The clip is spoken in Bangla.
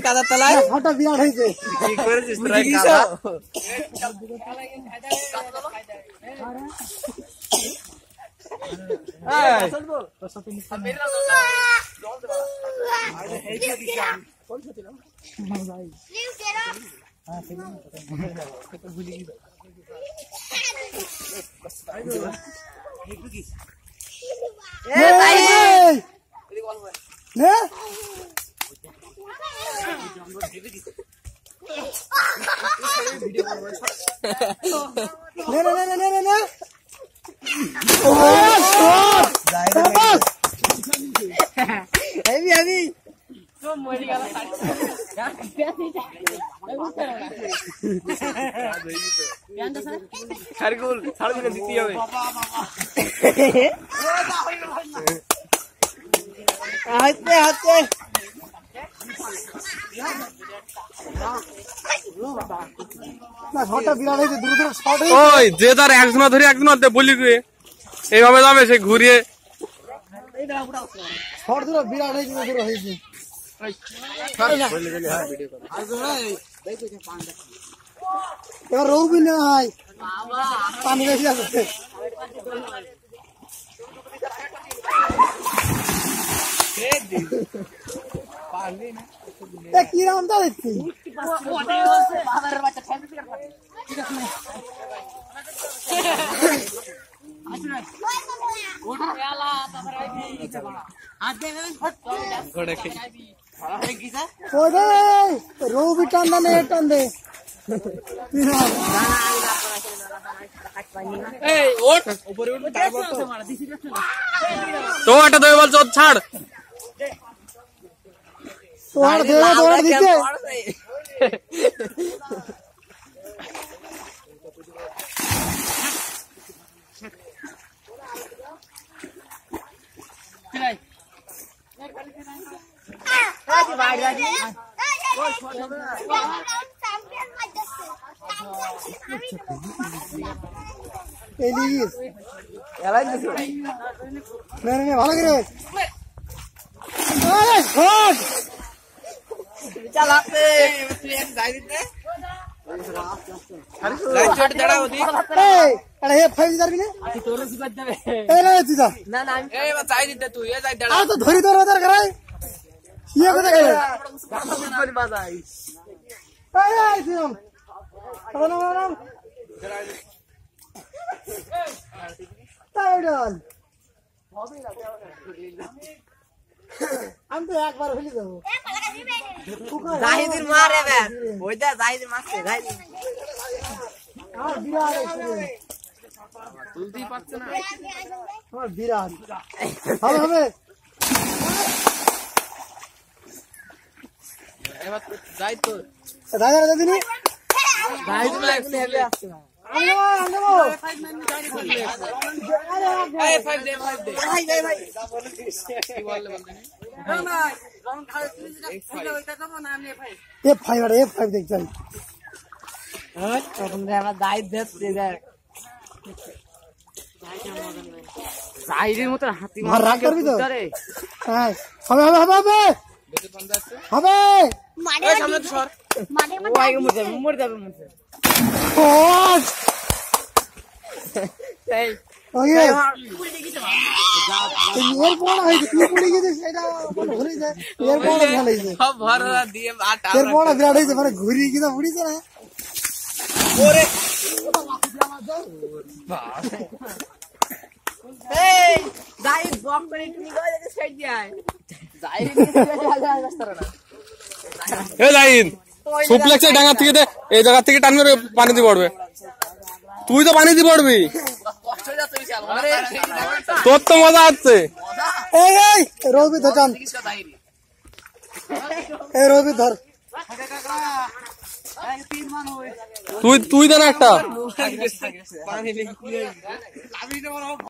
কাদার তলায় ফটো বিরাট হয়েছে যে তার একজন ধরে একজন বলি এইভাবে যাবে সে ঘুরিয়ে বিরাট হয়েছে এবার রৌবি না হয় পানি বেশি আছে কি রাম দা দেখছি রৌবি টান দে টান দে তোমারটা দেবে বলছো ছাড় তোমার তোমার দিচ্ছে ভালো করে ধরি তোর আমি তো একবার হইলে যাবো জাহিদের মারে ওইটা জাহিদের মারছে তুলতেই পারছে না আমার বিরাট ভালো হবে এবার যাই তো দাদা দিদি জাহিদের মতন হাতি রাগ করবি তো হবে হবে হবে হবে হবে মরে যাবে ঘুরি কিনা উড়িছে না সুপ্লেক্সের ডাঙ্গা থেকে এই জায়গা থেকে টানবে পানি দিয়ে পড়বে তুই তো পানি দিয়ে পড়বি তোর তো মজা হচ্ছে রবি ধর রবি ধর তুই দেন একটা